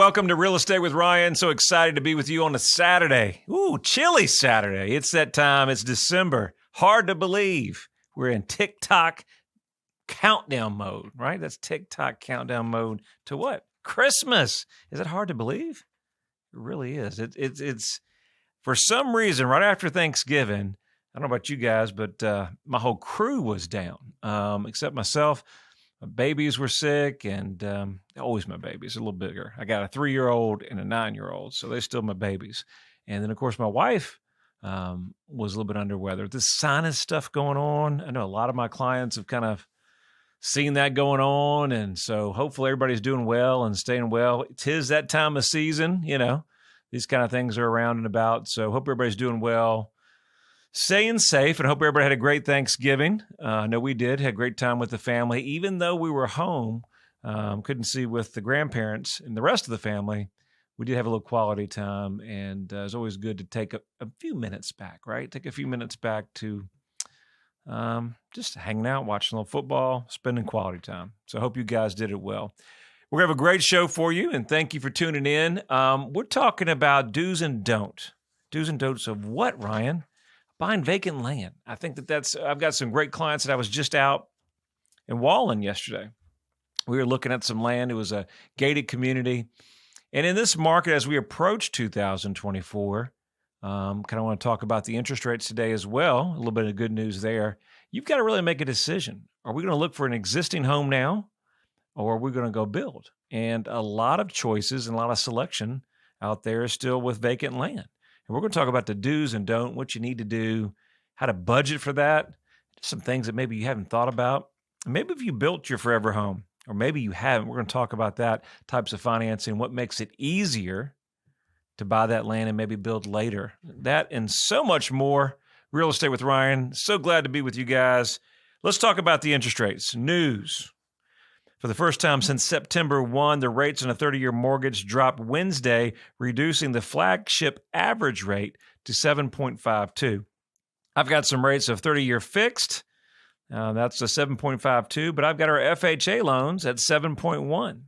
welcome to Real Estate with Ryan. So excited to be with you on a Saturday. Ooh, chilly Saturday. It's that time. It's December. Hard to believe. We're in TikTok countdown mode, right? That's TikTok countdown mode to what? Christmas. Is it hard to believe? It really is. It's for some reason, right after Thanksgiving, I don't know about you guys, but my whole crew was down, except myself. My babies were sick, and always my babies, a little bigger. I got a 3-year-old and a 9-year-old, so they're still my babies. And then, of course, my wife was a little bit under weather. This sinus stuff going on, I know a lot of my clients have kind of seen that going on, and so hopefully everybody's doing well and staying well. 'Tis that time of season, you know. These kind of things are around and about, so hope everybody's doing well. Staying safe, and hope everybody had a great Thanksgiving. I know we did. Had a great time with the family. Even though we were home, couldn't see with the grandparents and the rest of the family, we did have a little quality time, and it's always good to take a few minutes back, right? Take a few minutes back to just hanging out, watching a little football, spending quality time. So I hope you guys did it well. We're going to have a great show for you, and thank you for tuning in. We're talking about do's and don'ts. Do's and don'ts of what, Ryan? Buying vacant land. I think I've got some great clients that I was just out in Wallen yesterday. We were looking at some land. It was a gated community. And in this market, as we approach 2024, kind of want to talk about the interest rates today as well. A little bit of good news there. You've got to really make a decision. Are we going to look for an existing home now, or are we going to go build? And a lot of choices and a lot of selection out there is still with vacant land. And we're going to talk about the do's and don'ts, what you need to do, how to budget for that, some things that maybe you haven't thought about. Maybe if you built your forever home, or maybe you haven't, we're going to talk about that, types of financing, what makes it easier to buy that land and maybe build later. That and so much more. Real Estate with Ryan. So glad to be with you guys. Let's talk about the interest rates. News. For the first time since September 1, the rates on a 30-year mortgage dropped Wednesday, reducing the flagship average rate to 7.52. I've got some rates of 30-year fixed. That's a 7.52, but I've got our FHA loans at 7.1. And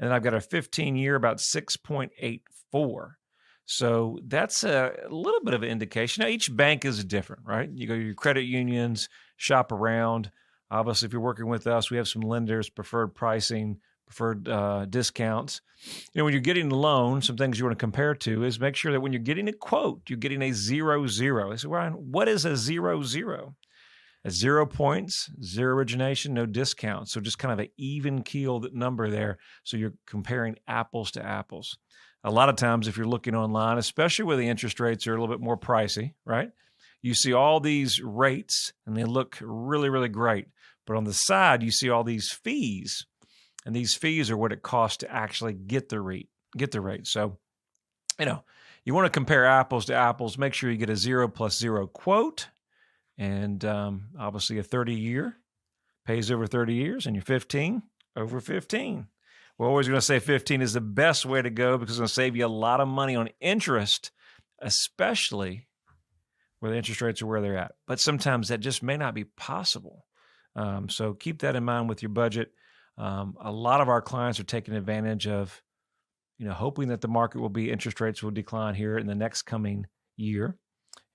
then I've got a 15-year about 6.84. So that's a little bit of an indication. Now, each bank is different, right? You go to your credit unions, shop around. Obviously, if you're working with us, we have some lenders, preferred pricing, preferred discounts. You know, when you're getting a loan, some things you want to compare to is make sure that when you're getting a quote, you're getting a 0-0. I said, Ryan, what is a 0-0? At 0 points, zero origination, no discount. So just kind of an even keel number there. So you're comparing apples to apples. A lot of times, if you're looking online, especially where the interest rates are a little bit more pricey, right? You see all these rates and they look really, really great. But on the side, you see all these fees, and these fees are what it costs to actually get the rate. So, you know, you want to compare apples to apples. Make sure you get a 0 + 0 quote, and obviously a 30-year pays over 30 years, and you're 15 over 15. We're always going to say 15 is the best way to go because it's going to save you a lot of money on interest, especially where the interest rates are where they're at. But sometimes that just may not be possible. So keep that in mind with your budget. A lot of our clients are taking advantage of, hoping that the market interest rates will decline here in the next coming year.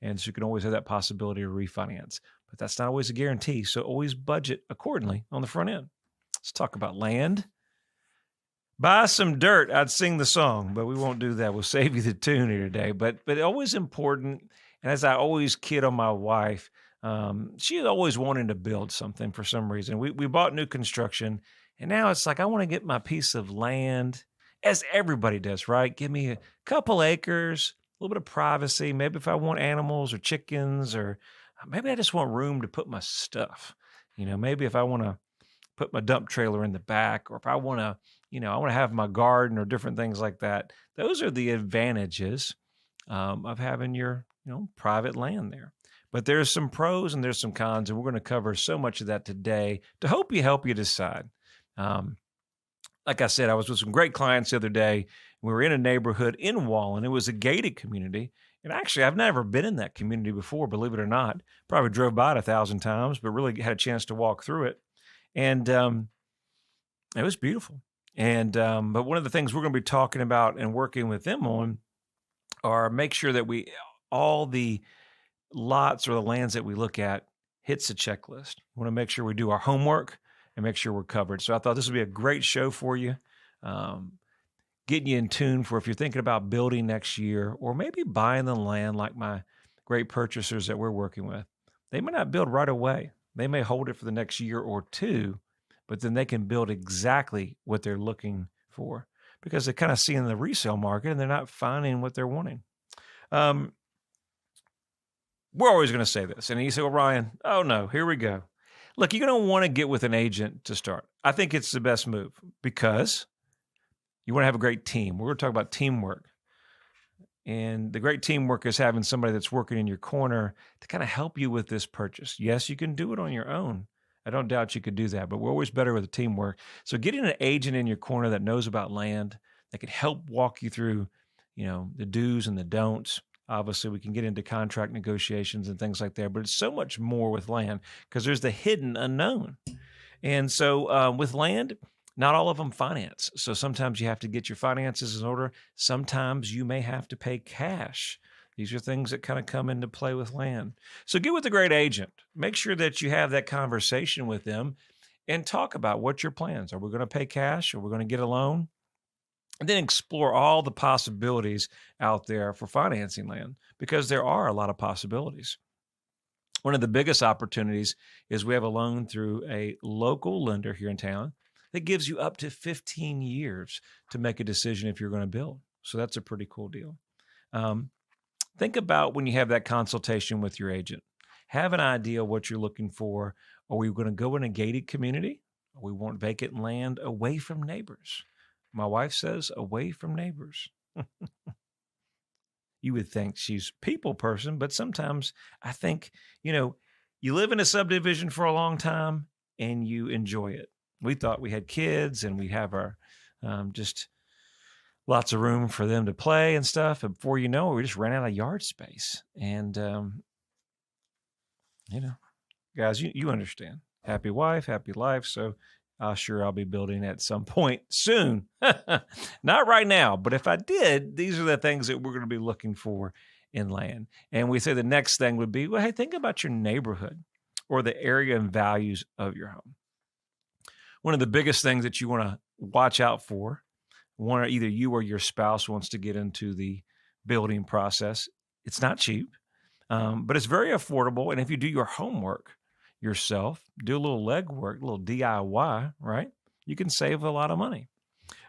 And so you can always have that possibility to refinance. But that's not always a guarantee. So always budget accordingly on the front end. Let's talk about land. Buy some dirt. I'd sing the song, but we won't do that. We'll save you the tune here today. But always important. And as I always kid on my wife, she's always wanting to build something for some reason. We bought new construction, and now it's like I want to get my piece of land, as everybody does, right? Give me a couple acres, a little bit of privacy. Maybe if I want animals or chickens, or maybe I just want room to put my stuff. Maybe if I want to put my dump trailer in the back, or if I want to, I want to have my garden or different things like that. Those are the advantages of having your, private land there. But there's some pros and there's some cons, and we're going to cover so much of that today to help you decide. Like I said, I was with some great clients the other day. We were in a neighborhood in Wallen. It was a gated community. And actually, I've never been in that community before, believe it or not. Probably drove by it 1,000 times, but really had a chance to walk through it. And it was beautiful. But one of the things we're going to be talking about and working with them on are make sure that all the lots or the lands that we look at hits the checklist. We want to make sure we do our homework and make sure we're covered. So I thought this would be a great show for you, getting you in tune for if you're thinking about building next year or maybe buying the land like my great purchasers that we're working with. They may not build right away. They may hold it for the next year or two, but then they can build exactly what they're looking for because they're kind of seeing the resale market and they're not finding what they're wanting. We're always going to say this. And you say, well, Ryan, oh no, here we go. Look, you're going to want to get with an agent to start. I think it's the best move because you want to have a great team. We're going to talk about teamwork. And the great teamwork is having somebody that's working in your corner to kind of help you with this purchase. Yes, you can do it on your own. I don't doubt you could do that, but we're always better with the teamwork. So getting an agent in your corner that knows about land, that can help walk you through, the do's and the don'ts. Obviously, we can get into contract negotiations and things like that, but it's so much more with land because there's the hidden unknown. And so with land, not all of them finance. So sometimes you have to get your finances in order. Sometimes you may have to pay cash. These are things that kind of come into play with land. So get with a great agent. Make sure that you have that conversation with them and talk about what your plans are. We're going to pay cash or we're going to get a loan. And then explore all the possibilities out there for financing land because there are a lot of possibilities. One of the biggest opportunities is we have a loan through a local lender here in town that gives you up to 15 years to make a decision if you're going to build. So that's a pretty cool deal. Think about when you have that consultation with your agent. Have an idea what you're looking for. Are we going to go in a gated community? We want vacant land away from neighbors. My wife says away from neighbors. You would think she's a people person, but sometimes I think, you live in a subdivision for a long time and you enjoy it. We thought we had kids and we have our just lots of room for them to play and stuff. And before you know it, we just ran out of yard space. And, guys, you understand. Happy wife, happy life. So I'll be building at some point soon. Not right now, but if I did, these are the things that we're going to be looking for in land. And we say the next thing would be, well, hey, think about your neighborhood or the area and values of your home. One of the biggest things that you want to watch out for, either you or your spouse wants to get into the building process. It's not cheap, but it's very affordable. And if you do your homework yourself, do a little legwork, a little DIY, right? You can save a lot of money.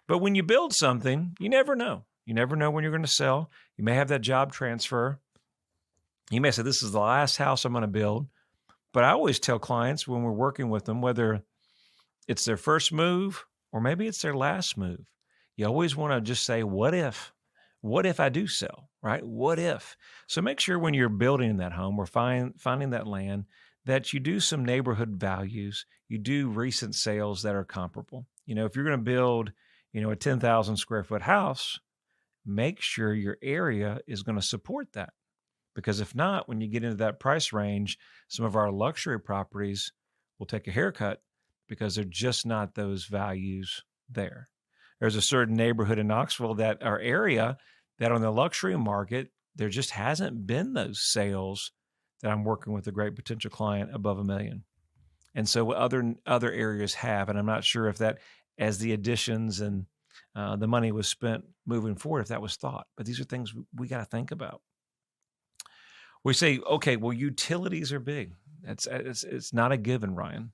But when you build something, you never know. You never know when you're going to sell. You may have that job transfer. You may say, this is the last house I'm going to build. But I always tell clients when we're working with them, whether it's their first move or maybe it's their last move, you always want to just say, what if? What if I do sell, right? What if? So make sure when you're building that home or finding that land, that you do some neighborhood values, you do recent sales that are comparable. If you're going to build, a 10,000 square foot house, make sure your area is going to support that. Because if not, when you get into that price range, some of our luxury properties will take a haircut because they're just not those values there. There's a certain neighborhood in Knoxville that our area that on the luxury market, there just hasn't been those sales that I'm working with a great potential client above $1 million. And so other areas have, and I'm not sure if that, as the additions and the money was spent moving forward, if that was thought. But these are things we got to think about. We say, okay, well, utilities are big. It's not a given, Ryan.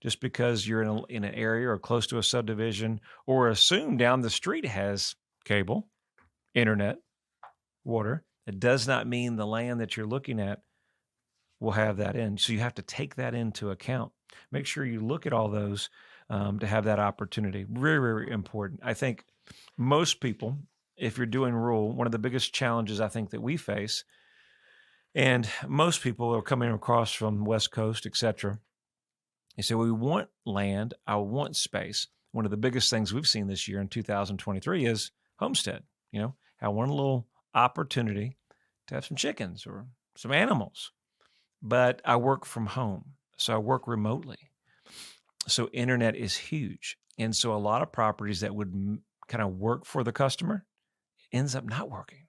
Just because you're in an area or close to a subdivision or assume down the street has cable, internet, water, it does not mean the land that you're looking at will have that in. So you have to take that into account. Make sure you look at all those to have that opportunity. Very, very important. I think most people, if you're doing rural, one of the biggest challenges I think that we face, and most people are coming across from West Coast, et cetera, they say, well, we want land, I want space. One of the biggest things we've seen this year in 2023 is homestead. I want a little opportunity to have some chickens or some animals. But I work from home, so I work remotely. So internet is huge. And so a lot of properties that would kind of work for the customer ends up not working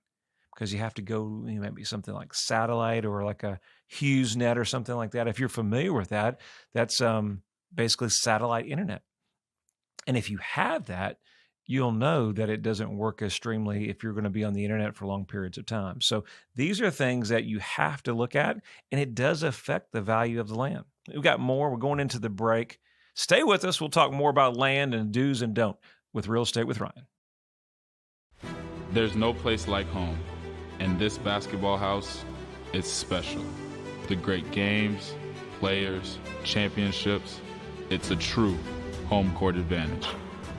because you have to go, maybe something like satellite or like a HughesNet or something like that. If you're familiar with that, that's basically satellite internet. And if you have that, you'll know that it doesn't work as extremely if you're going to be on the internet for long periods of time. So these are things that you have to look at, and it does affect the value of the land. We've got more. We're going into the break. Stay with us. We'll talk more about land and do's and don't with Real Estate with Ryan. There's no place like home, and this basketball house is special. The great games, players, championships, it's a true home court advantage.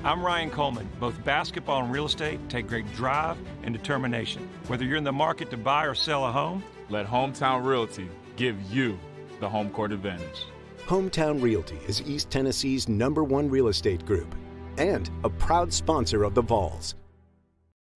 I'm Ryan Coleman. Both basketball and real estate take great drive and determination. Whether you're in the market to buy or sell a home, let Hometown Realty give you the home court advantage. Hometown Realty is East Tennessee's #1 real estate group and a proud sponsor of the Vols.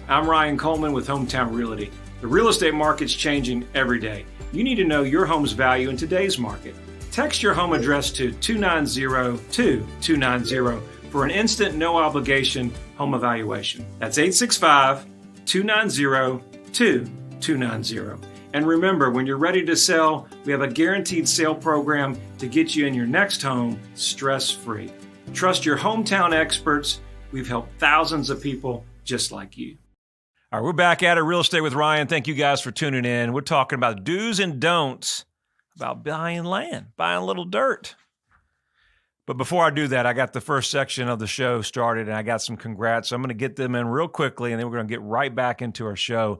I'm Ryan Coleman with Hometown Realty. The real estate market's changing every day. You need to know your home's value in today's market. Text your home address to 290-2290 for an instant, no-obligation home evaluation. That's 865-290-2290. And remember, when you're ready to sell, we have a guaranteed sale program to get you in your next home stress-free. Trust your hometown experts. We've helped thousands of people just like you. All right, we're back at it, Real Estate with Ryan. Thank you guys for tuning in. We're talking about do's and don'ts about buying land, buying a little dirt. But before I do that, I got the first section of the show started, and I got some congrats. So I'm going to get them in real quickly, and then we're going to get right back into our show.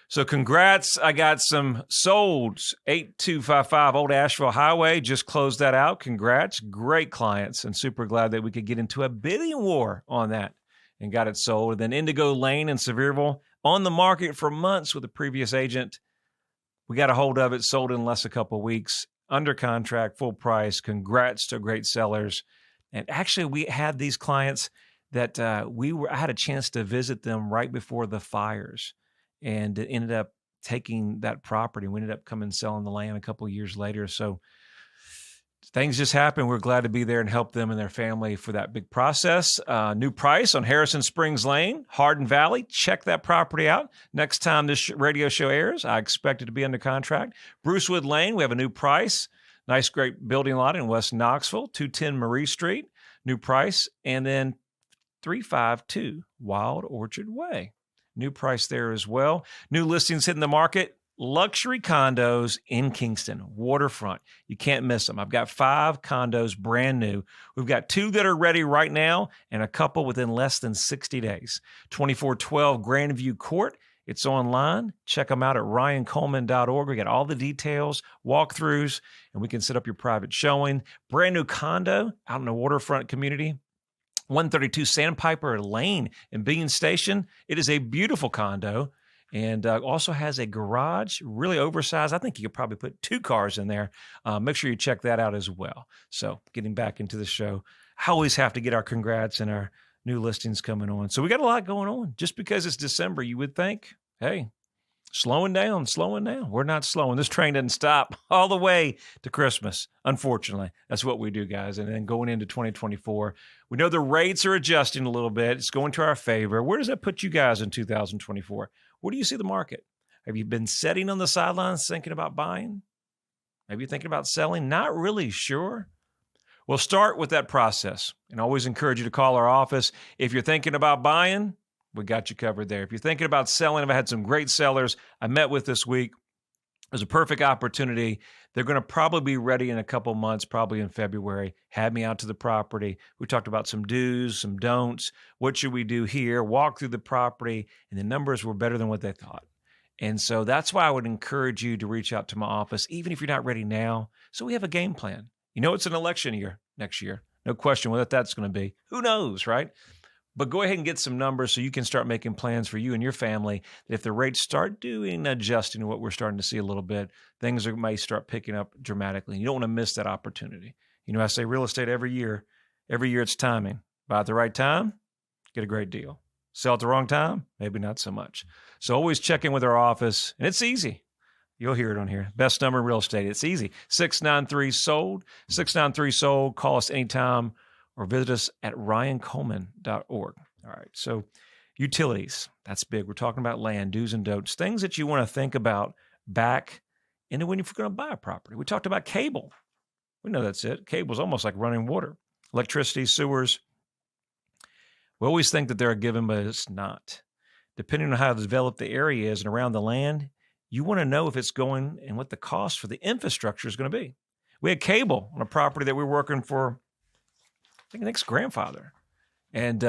So congrats. I got some solds. 8255 Old Asheville Highway. Just closed that out. Congrats. Great clients, and super glad that we could get into a bidding war on that and got it sold. And then Indigo Lane in Sevierville, on the market for months with the previous agent. We got a hold of it, sold in less a couple of weeks. Under contract, full price. Congrats to great sellers. And actually, we had these clients that I had a chance to visit them right before the fires, and it ended up taking that property. We ended up coming and selling the land a couple of years later. So things just happen. We're glad to be there and help them and their family for that big process. New price on Harrison Springs Lane, Hardin Valley. Check that property out. Next time this radio show airs, I expect it to be under contract. Brucewood Lane, we have a new price. Nice, great building lot in West Knoxville, 210 Marie Street. New price. And then 352 Wild Orchard Way. New price there as well. New listings hitting the market. Luxury condos in Kingston, waterfront. You can't miss them. I've got 5 condos brand new. We've got 2 that are ready right now and a couple within less than 60 days. 2412 Grandview Court. It's online. Check them out at ryancoleman.org. We got all the details, walkthroughs, and we can set up your private showing. Brand new condo out in the waterfront community. 132 Sandpiper Lane in Bean Station. It is a beautiful condo. And also has a garage, really oversized. I think you could probably put 2 cars in there. Make sure you check that out as well. So getting back into the show, I always have to get our congrats and our new listings coming on. So we got a lot going on. Just because it's December, you would think, hey, slowing down. We're not slowing. This train doesn't stop all the way to Christmas. Unfortunately, that's what we do, guys. And then going into 2024, we know the rates are adjusting a little bit. It's going to our favor. Where does that put you guys in 2024? Where do you see the market? Have you been sitting on the sidelines thinking about buying? Maybe you're thinking about selling? Not really sure. Well, start with that process, and always encourage you to call our office. If you're thinking about buying, we got you covered there. If you're thinking about selling, I've had some great sellers I met with this week. It was a perfect opportunity. They're going to probably be ready in a couple months, probably in February. Had me out to the property. We talked about some do's, some don'ts. What should we do here? Walk through the property, and the numbers were better than what they thought. And so that's why I would encourage you to reach out to my office, even if you're not ready now. So we have a game plan. You know, it's an election year next year. No question what that's going to be. Who knows, right? But go ahead and get some numbers so you can start making plans for you and your family. That if the rates start adjusting to what we're starting to see a little bit, things may start picking up dramatically. You don't want to miss that opportunity. You know, I say real estate every year it's timing. Buy at the right time, get a great deal. Sell at the wrong time, maybe not so much. So always check in with our office, and it's easy. You'll hear it on here. Best number in real estate. It's easy. 693-SOLD. 693-SOLD. Call us anytime. or visit us at ryancoleman.org. All right, so utilities, that's big. We're talking about land, do's and don'ts, things that you want to think about back into when you're going to buy a property. We talked about cable. We know that's it. Cable's almost like running water. Electricity, sewers. We always think that they're a given, but it's not. Depending on how developed the area is and around the land, you want to know if it's going and what the cost for the infrastructure is going to be. We had cable on a property that we were working for, I think, Nick's grandfather. And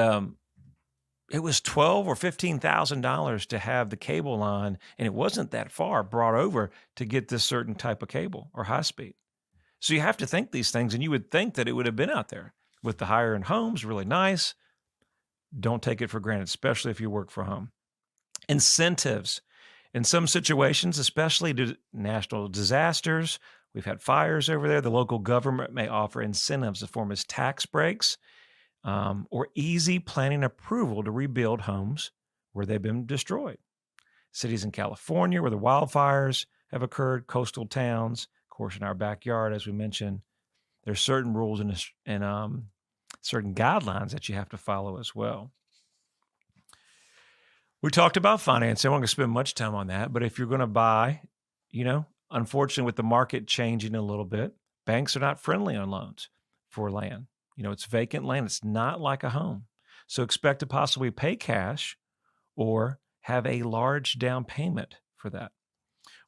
it was $12,000 or $15,000 to have the cable line, and it wasn't that far brought over to get this certain type of cable or high speed. So you have to think these things, and you would think that it would have been out there with the higher-end homes, really nice. Don't take it for granted, especially if you work for home. Incentives. In some situations, especially due to national disasters, we've had fires over there. The local government may offer incentives in the form of tax breaks or easy planning approval to rebuild homes where they've been destroyed. Cities in California where the wildfires have occurred, coastal towns, of course, in our backyard, as we mentioned, there's certain rules and certain guidelines that you have to follow as well. We talked about financing. I'm not going to spend much time on that, but if you're going to buy, unfortunately, with the market changing a little bit, banks are not friendly on loans for land. It's vacant land. It's not like a home. So expect to possibly pay cash or have a large down payment for that.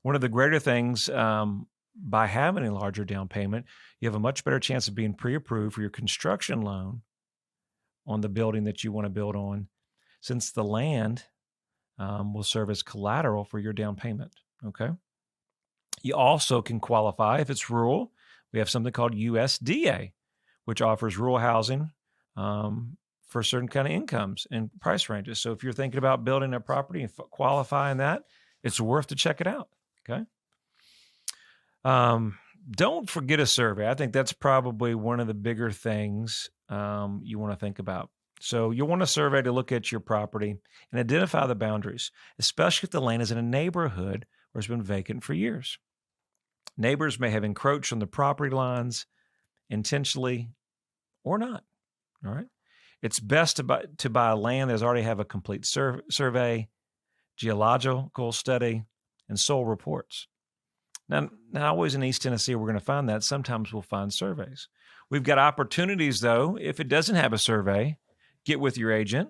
One of the greater things by having a larger down payment, you have a much better chance of being pre-approved for your construction loan on the building that you want to build on, since the land will serve as collateral for your down payment, okay? You also can qualify if it's rural. We have something called USDA, which offers rural housing for certain kind of incomes and price ranges. So if you're thinking about building a property and qualifying that, it's worth to check it out, okay? Don't forget a survey. I think that's probably one of the bigger things you want to think about. So you'll want a survey to look at your property and identify the boundaries, especially if the land is in a neighborhood where it's been vacant for years. Neighbors may have encroached on the property lines intentionally or not, all right? It's best to buy land that already have a complete survey, geological study, and soil reports. Now, not always in East Tennessee we're going to find that. Sometimes we'll find surveys. We've got opportunities, though, if it doesn't have a survey, get with your agent.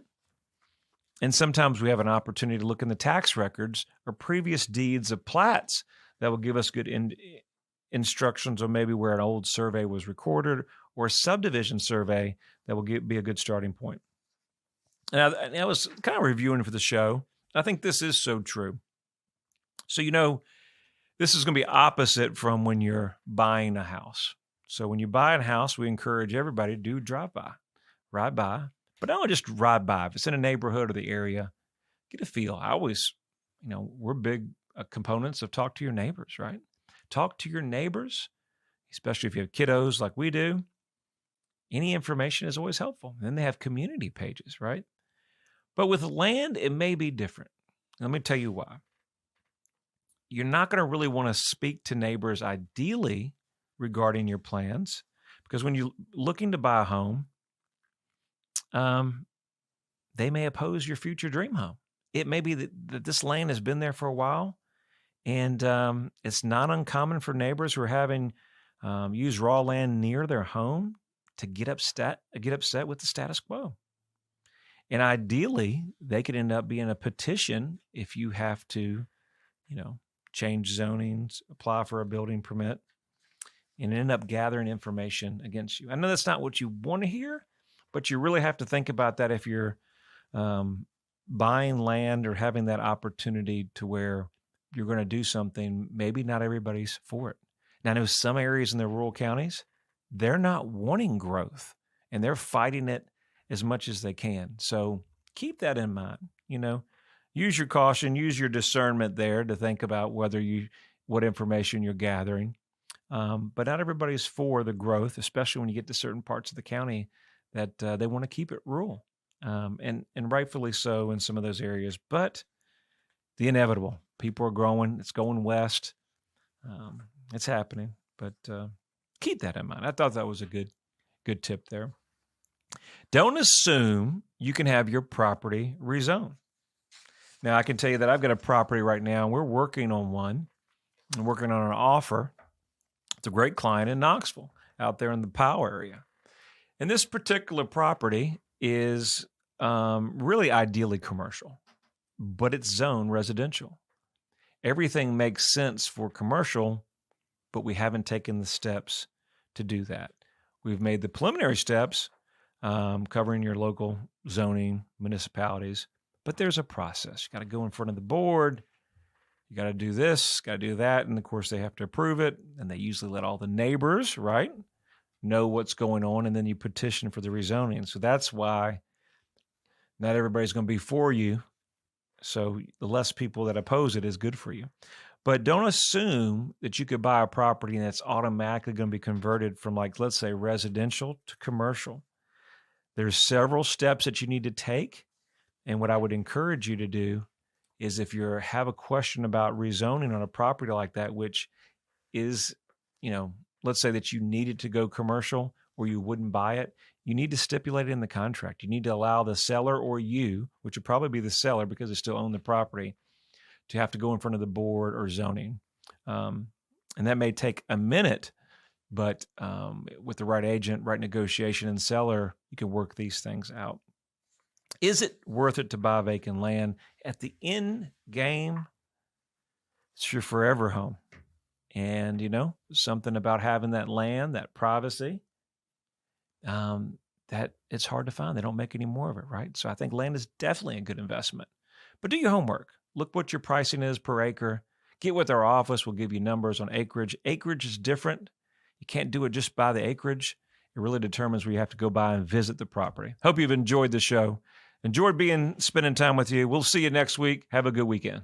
And sometimes we have an opportunity to look in the tax records or previous deeds of plats that will give us good instructions on maybe where an old survey was recorded or a subdivision survey that will be a good starting point. And I was kind of reviewing for the show. I think this is so true. So, this is going to be opposite from when you're buying a house. So when you buy a house, we encourage everybody to do drive-by, ride by. But not just ride by. If it's in a neighborhood or the area, get a feel. I always, we're big components of talk to your neighbors, right? Talk to your neighbors, especially if you have kiddos like we do. Any information is always helpful. And then they have community pages, right? But with land, it may be different. Let me tell you why. You're not going to really want to speak to neighbors ideally regarding your plans, because when you're looking to buy a home, they may oppose your future dream home. It may be that this land has been there for a while, and it's not uncommon for neighbors who are having used raw land near their home to get upset with the status quo. And ideally, they could end up being a petition if you have to, change zonings, apply for a building permit, and end up gathering information against you. I know that's not what you want to hear, but you really have to think about that if you're buying land or having that opportunity to where you're going to do something. Maybe not everybody's for it. Now, I know some areas in the rural counties, they're not wanting growth, and they're fighting it as much as they can. So keep that in mind. Use your caution, use your discernment there to think about what information you're gathering. But not everybody's for the growth, especially when you get to certain parts of the county that they want to keep it rural, and rightfully so in some of those areas. But the inevitable, people are growing, it's going west, it's happening. But keep that in mind. I thought that was a good tip there. Don't assume you can have your property rezoned. Now, I can tell you that I've got a property right now, and we're working on one. I'm working on an offer. It's a great client in Knoxville, out there in the Powell area. And this particular property is really ideally commercial, but it's zoned residential. Everything makes sense for commercial, but we haven't taken the steps to do that. We've made the preliminary steps, covering your local zoning municipalities, but there's a process. You got to go in front of the board. You got to do this, got to do that. And of course, they have to approve it. And they usually let all the neighbors, right, know what's going on. And then you petition for the rezoning. So that's why not everybody's going to be for you. So the less people that oppose it is good for you. But don't assume that you could buy a property and it's automatically going to be converted from, like, let's say, residential to commercial. There's several steps that you need to take. And what I would encourage you to do is, if you have a question about rezoning on a property like that, which is, let's say that you needed to go commercial or you wouldn't buy it, you need to stipulate it in the contract. You need to allow the seller or you, which would probably be the seller because they still own the property, to have to go in front of the board or zoning. And that may take a minute, but with the right agent, right negotiation, and seller, you can work these things out. Is it worth it to buy vacant land? At the end game, it's your forever home. And, something about having that land, that privacy, that it's hard to find. They don't make any more of it, right? So I think land is definitely a good investment. But do your homework. Look what your pricing is per acre. Get with our office. We'll give you numbers on acreage. Acreage is different. You can't do it just by the acreage. It really determines where you have to go by and visit the property. Hope you've enjoyed the show. Enjoyed spending time with you. We'll see you next week. Have a good weekend.